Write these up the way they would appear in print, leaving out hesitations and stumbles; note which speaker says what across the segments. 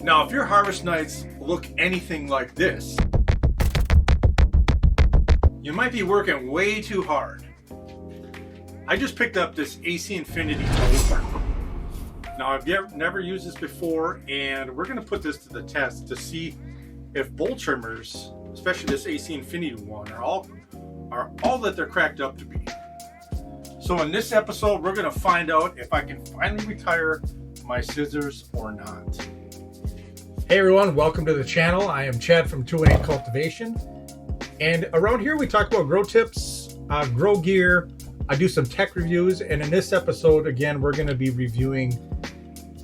Speaker 1: Now, if your harvest nights look anything like this, you might be working way too hard. I just picked up this AC Infinity tool. Now, I've never used this before, and we're going to put this to the test to see if bowl trimmers, especially this AC Infinity one, are all that they're cracked up to be. So in this episode, we're going to find out if I can finally retire my scissors or not. Hey everyone, welcome to the channel. I am Chad from 218 Cultivation. And around here we talk about grow tips, grow gear. I do some tech reviews. And in this episode, again, we're going to be reviewing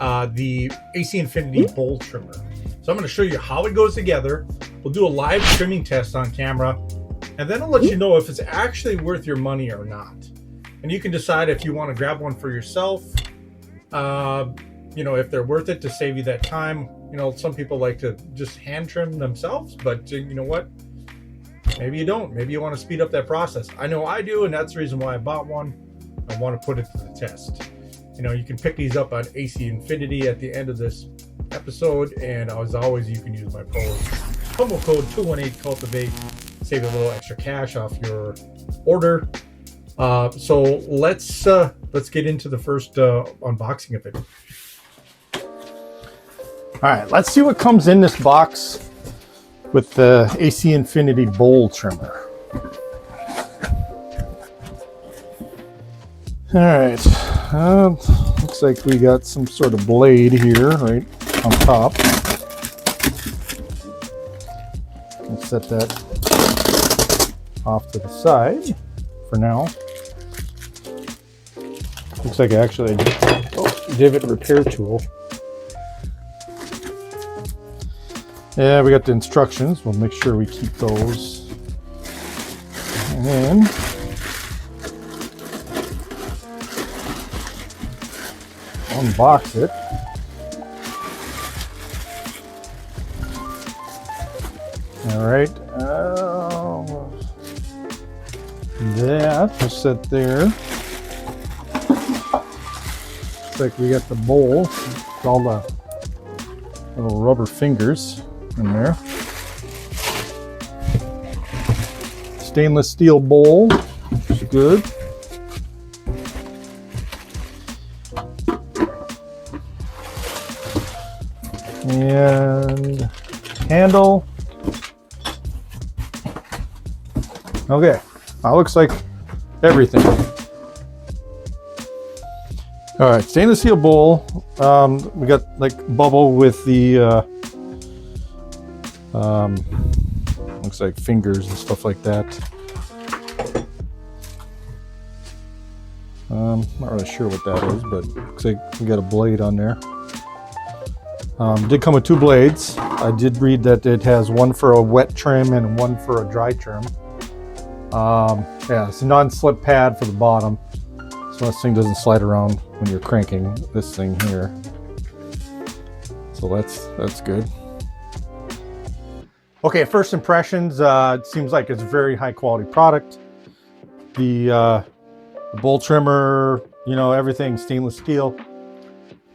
Speaker 1: the AC Infinity bowl trimmer. So I'm going to show you how it goes together. We'll do a live trimming test on camera. And then I'll let you know if it's actually worth your money or not. And you can decide if you want to grab one for yourself. If they're worth it to save you that time. Some people like to just hand trim themselves, but you know what? Maybe you don't. Maybe you want to speed up that process. I know I do, and that's the reason why I bought one. I want to put it to the test. You can pick these up on AC Infinity at the end of this episode, and as always, you can use my promo code 218Cultivate, save a little extra cash off your order. So let's get into the first unboxing of it. All right, let's see what comes in this box with the AC Infinity bowl trimmer. All right, looks like we got some sort of blade here right on top. Let's set that off to the side for now. Looks like actually a divot repair tool. Yeah, we got the instructions. We'll make sure we keep those. And then unbox it. All right. That will sit there. Looks like we got the bowl with all the little rubber fingers in there. Stainless steel bowl, which is good. And handle. Okay, that looks like everything. All right, stainless steel bowl. We got like bubble with the looks like fingers and stuff like that. Not really sure what that is, but looks like we got a blade on there. Did come with two blades. I did read that it has one for a wet trim and one for a dry trim. Yeah, it's a non-slip pad for the bottom, so this thing doesn't slide around when you're cranking this thing here. So that's good. Okay, first impressions. It seems like it's a very high quality product. The bowl trimmer, everything stainless steel.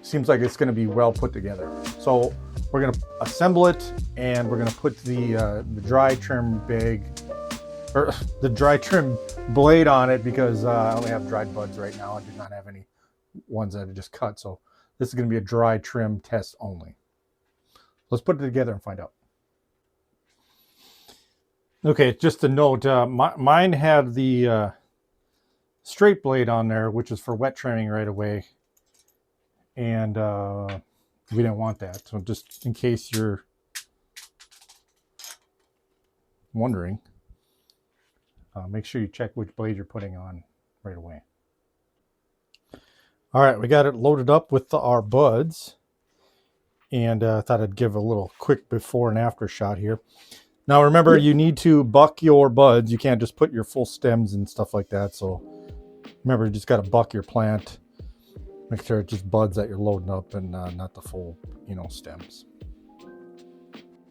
Speaker 1: Seems like it's going to be well put together. So we're going to assemble it, and we're going to put the dry trim bag, or the dry trim blade on it, because I only have dried buds right now. I do not have any ones that are just cut. So this is going to be a dry trim test only. Let's put it together and find out. Okay, just a note, mine had the straight blade on there, which is for wet trimming right away. And we didn't want that. So just in case you're wondering, make sure you check which blade you're putting on right away. All right, we got it loaded up with our buds. And I thought I'd give a little quick before and after shot here. Now remember, you need to buck your buds. You can't just put your full stems and stuff like that. So remember, you just got to buck your plant. Make sure it's just buds that you're loading up and not the full, stems.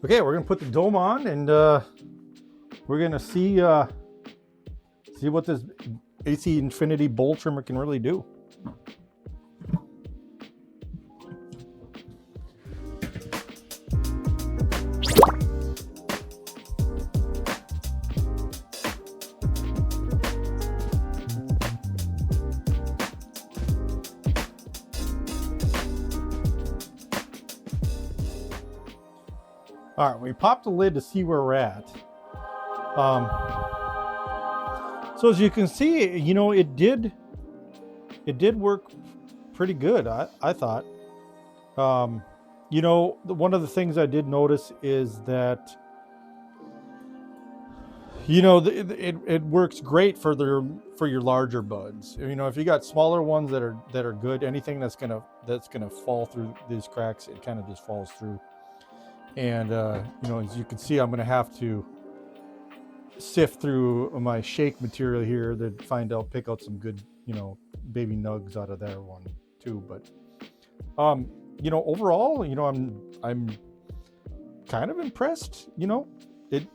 Speaker 1: Okay, we're gonna put the dome on, and we're gonna see what this AC Infinity bowl trimmer can really do.
Speaker 2: All right, we popped the lid to see where we're at. So as you can see, you know, it did work pretty good. I thought. You know, one of the things I did notice is that, you know, it works great for your larger buds. You know, if you got smaller ones that are good, anything that's gonna fall through these cracks, it kind of just falls through. And you know, as you can see, I'm gonna have to sift through my shake material here to pick out some good, you know, baby nugs out of that one too. But you know, overall, you know, I'm kind of impressed. You know, it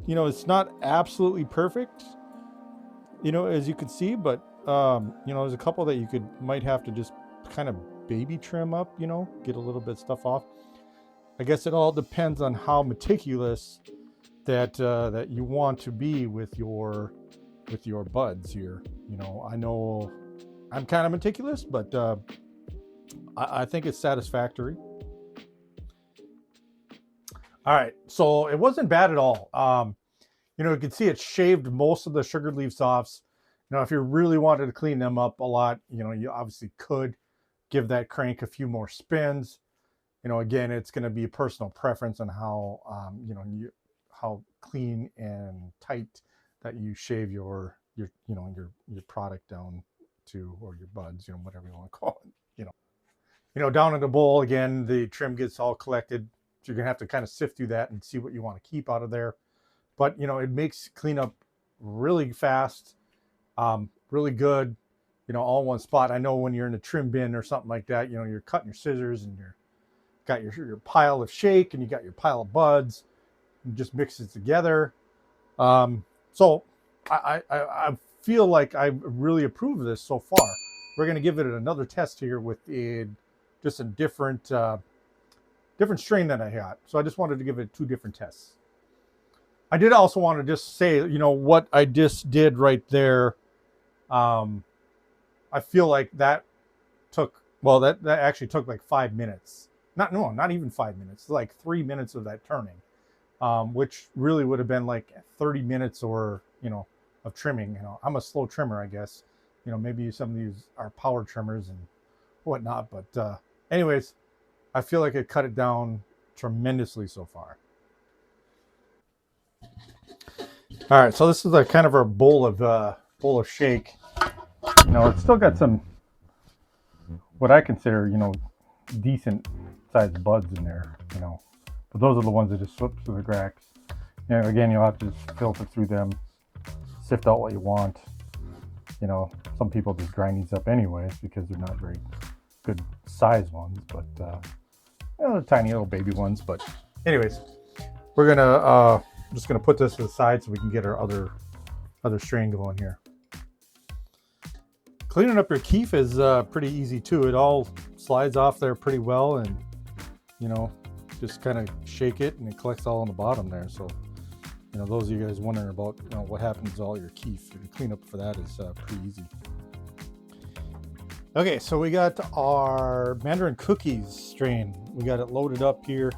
Speaker 2: you know, it's not absolutely perfect, you know, as you can see, but you know, there's a couple that you might have to just kind of baby trim up, you know, get a little bit of stuff off. I guess it all depends on how meticulous that you want to be with your buds here. You know I'm kind of meticulous, but I think it's satisfactory. All right, so it wasn't bad at all. You know, you can see it shaved most of the sugar leaf softs. You know, if you really wanted to clean them up a lot, you know, you obviously could give that crank a few more spins. You know, again, it's going to be personal preference on how you know, how clean and tight that you shave your you know, your product down to, or your buds, you know, whatever you want to call it. You know, down in the bowl again, the trim gets all collected. So you're gonna have to kind of sift through that and see what you want to keep out of there. But you know, it makes cleanup really fast, really good. You know, all in one spot. I know when you're in a trim bin or something like that, you know, you're cutting your scissors and you're got your pile of shake and you got your pile of buds, and just mix it together. So I feel like I really approve of this so far. We're gonna give it another test here with just a different strain that I got. So I just wanted to give it 2 different tests. I did also want to just say, you know, what I just did right there. I feel like that actually took like 5 minutes. Not even 5 minutes. Like 3 minutes of that turning, which really would have been like 30 minutes or, you know, of trimming. You know, I'm a slow trimmer, I guess. You know, maybe some of these are power trimmers and whatnot, but anyways, I feel like it cut it down tremendously so far. All right, so this is like kind of our bowl of shake. You know, it's still got some what I consider, you know, decent sized buds in there. You know, but those are the ones that just slip through the cracks. You know, again, you'll have to just filter through them, sift out what you want. You know, some people just grind these up anyways because they're not very good size ones, but you know, the tiny little baby ones. But anyways, we're gonna just gonna put this to the side so we can get our other strain going here. Cleaning up your keef is pretty easy too. It all slides off there pretty well, and you know, just kind of shake it and it collects all on the bottom there. So you know, those of you guys wondering about, you know, what happens to all your keef, the cleanup for that is pretty easy. Okay, so we got our Mandarin Cookies strain. We got it loaded up here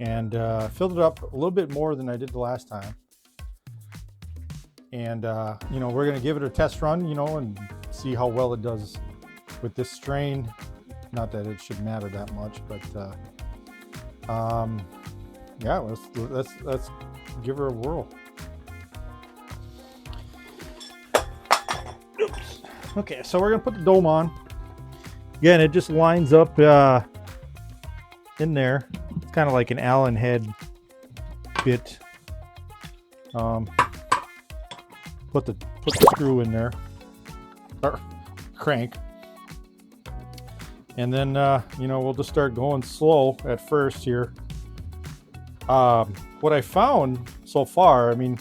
Speaker 2: and filled it up a little bit more than I did the last time. And you know, we're gonna give it a test run, you know, and see how well it does with this strain. Not that it should matter that much, but yeah, let's give her a whirl. Oops. Okay, so we're gonna put the dome on. Again, it just lines up in there. It's kind of like an Allen head bit. Put the screw in there, or crank, and then you know, we'll just start going slow at first here. What I found so far, I mean,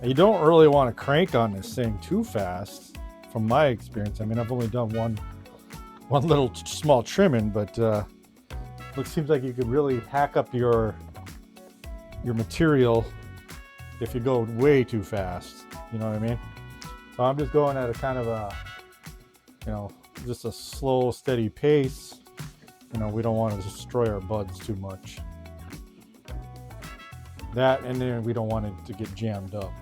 Speaker 2: you don't really want to crank on this thing too fast, from my experience. I mean, I've only done one little small trimming, but it seems like you could really hack up your material if you go way too fast. You know what I mean? So I'm just going at a kind of a, you know, just a slow, steady pace. You know, we don't want to destroy our buds too much. that, and then we don't want it to get jammed up.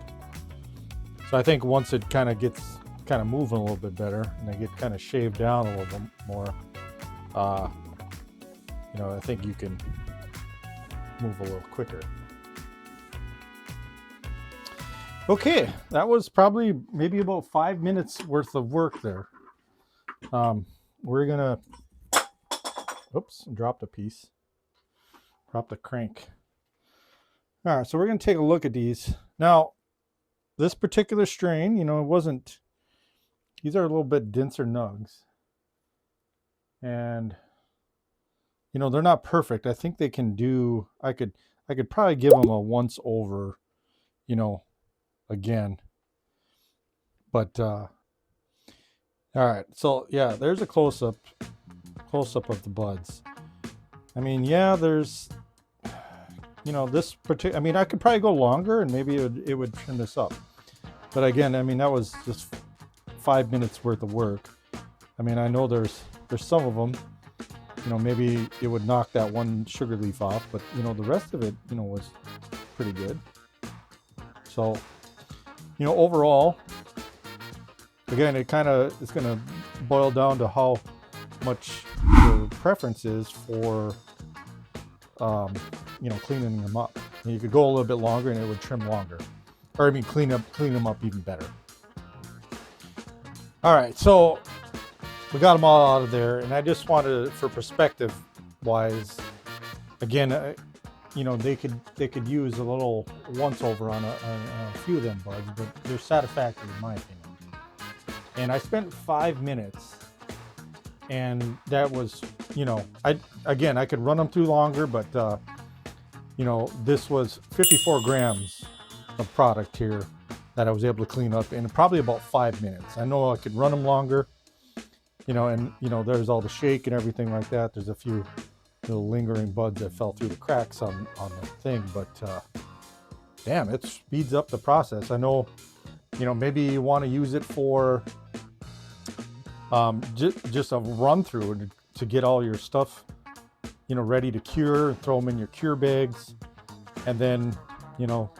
Speaker 2: So I think once it kind of gets kind of moving a little bit better and they get kind of shaved down a little bit more, you know, I think you can move a little quicker. Okay, that was probably maybe about 5 minutes worth of work there. We're gonna, oops, dropped a piece, dropped a crank. All right, so we're gonna take a look at these. Now, this particular strain, you know, it wasn't, these are a little bit denser nugs. And, you know, they're not perfect. I think they can do, I could probably give them a once over, you know, again. But, all right, so yeah, there's a close-up of the buds. I mean, yeah, there's, you know, this particular, I mean, I could probably go longer and maybe it would trim this up. But again, I mean, that was just 5 minutes worth of work. I mean, I know there's some of them, you know, maybe it would knock that one sugar leaf off, but you know, the rest of it, you know, was pretty good. So, you know, overall, again, it kind of is going to boil down to how much your preference is for, you know, cleaning them up. And you could go a little bit longer and it would trim longer, or I mean, clean them up even better. All right, so we got them all out of there, and I just wanted, for perspective wise, again, you know, they could use a little once over on a few of them buds, but they're satisfactory in my opinion. And I spent 5 minutes, and that was, you know, I could run them through longer, but you know, this was 54 grams of product here that I was able to clean up in probably about 5 minutes. I know I could run them longer, you know, and you know, there's all the shake and everything like that. There's a few little lingering buds that fell through the cracks on the thing, but damn, it speeds up the process. I know, you know, maybe you want to use it for just a run through to get all your stuff, you know, ready to cure, throw them in your cure bags, and then, you know,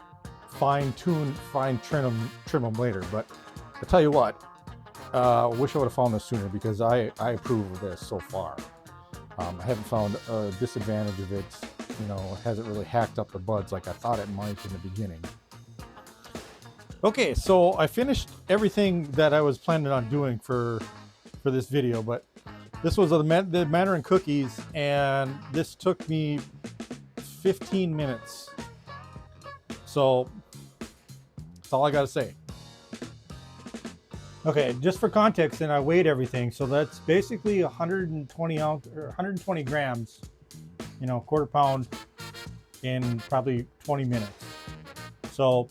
Speaker 2: fine trim them later. But I'll tell you what, I wish I would have found this sooner, because I approve of this so far. I haven't found a disadvantage of it. You know, it hasn't really hacked up the buds like I thought it might in the beginning. Okay, so I finished everything that I was planning on doing for this video, but this was the Mandarin cookies, and this took me 15 minutes. So that's all I got to say. Okay, just for context, and I weighed everything, so that's basically 120 ounce or 120 grams, you know, quarter pound in probably 20 minutes. So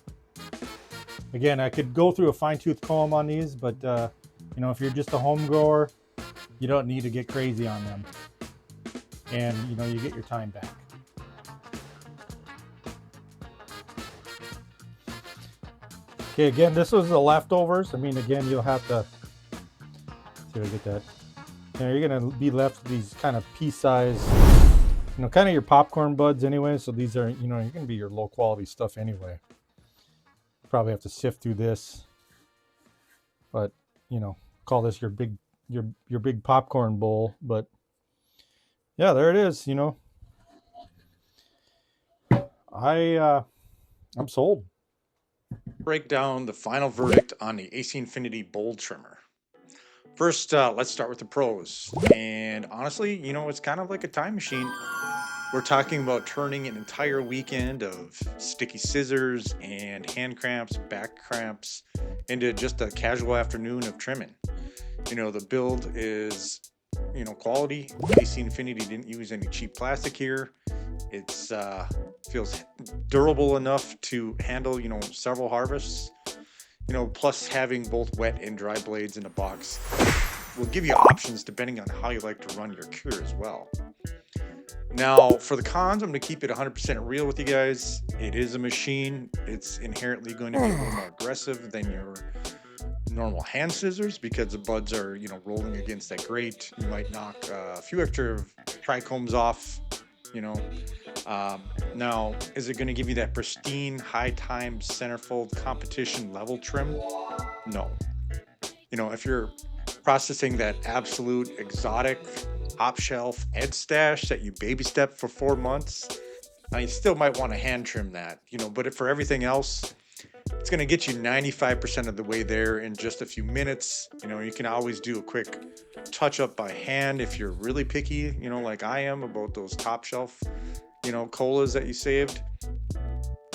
Speaker 2: again, I could go through a fine-tooth comb on these, but you know, if you're just a home grower, you don't need to get crazy on them, and you know, you get your time back. Okay, again, this was the leftovers. I mean, again, you'll have to see if I get that. You know, you're gonna be left with these kind of pea-sized, you know, kind of your popcorn buds anyway. So these are, you know, you're gonna be your low quality stuff anyway. Probably have to sift through this, but you know, call this your big popcorn bowl. But yeah, there it is. You know, I'm sold.
Speaker 3: Break down the final verdict on the AC Infinity Bold Trimmer. First, let's start with the pros. And honestly, you know, it's kind of like a time machine. We're talking about turning an entire weekend of sticky scissors and hand cramps, back cramps, into just a casual afternoon of trimming. You know, the build is, you know, quality. AC Infinity didn't use any cheap plastic here. It's feels durable enough to handle, you know, several harvests. You know, plus having both wet and dry blades in a box will give you options depending on how you like to run your cure as well. Now, for the cons, I'm going to keep it 100% real with you guys. It is a machine. It's inherently going to be a little more aggressive than your normal hand scissors, because the buds are, you know, rolling against that grate. You might knock a few extra trichomes off, you know. Now, is it going to give you that pristine, high time centerfold competition level trim? No. You know, if you're processing that absolute exotic top shelf Ed stash that you baby step for 4 months, you still might want to hand trim that, you know, but for everything else, it's going to get you 95% of the way there in just a few minutes. You know, you can always do a quick touch up by hand if you're really picky, you know, like I am about those top shelf, you know, colas that you saved.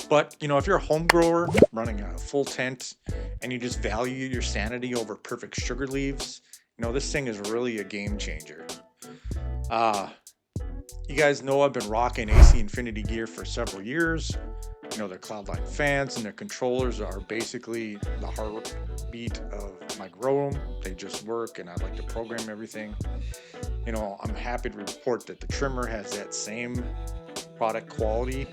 Speaker 3: But, you know, if you're a home grower running a full tent and you just value your sanity over perfect sugar leaves, you know, this thing is really a game changer. You guys know I've been rocking AC Infinity gear for several years. You know, their Cloudline fans and their controllers are basically the heartbeat of my grow room. They just work, and I like to program everything. You know, I'm happy to report that the trimmer has that same product quality,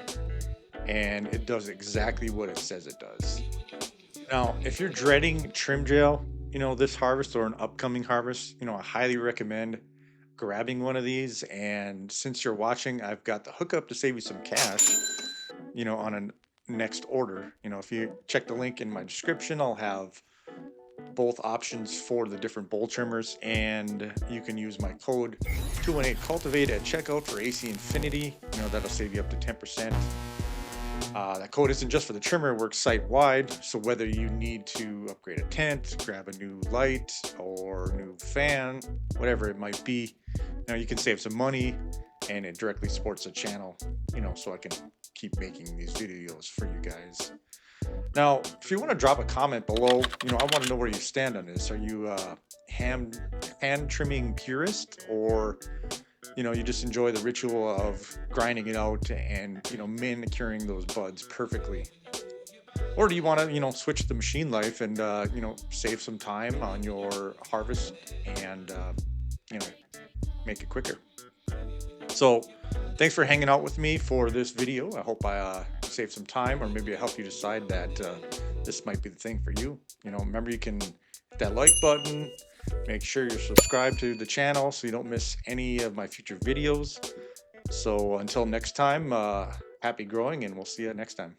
Speaker 3: and it does exactly what it says it does. Now, if you're dreading trim gel, you know, this harvest or an upcoming harvest, you know, I highly recommend grabbing one of these. And since you're watching, I've got the hookup to save you some cash, you know, on a next order. You know, if you check the link in my description, I'll have both options for the different bowl trimmers, and you can use my code 218cultivate at checkout for AC Infinity. You know, that'll save you up to 10%. That code isn't just for the trimmer, it works site-wide. So whether you need to upgrade a tent, grab a new light or new fan, whatever it might be, you know, you can save some money, and it directly supports the channel, you know, so I can keep making these videos for you guys. Now, if you want to drop a comment below, you know, I want to know where you stand on this. Are you a hand trimming purist, or you know, you just enjoy the ritual of grinding it out and, you know, manicuring those buds perfectly? Or do you want to, you know, switch the machine life and, you know, save some time on your harvest and, you know, make it quicker? So thanks for hanging out with me for this video. I hope I saved some time, or maybe I helped you decide that this might be the thing for you. You know, remember, you can hit that like button. Make sure you're subscribed to the channel so you don't miss any of my future videos. So until next time, happy growing, and we'll see you next time.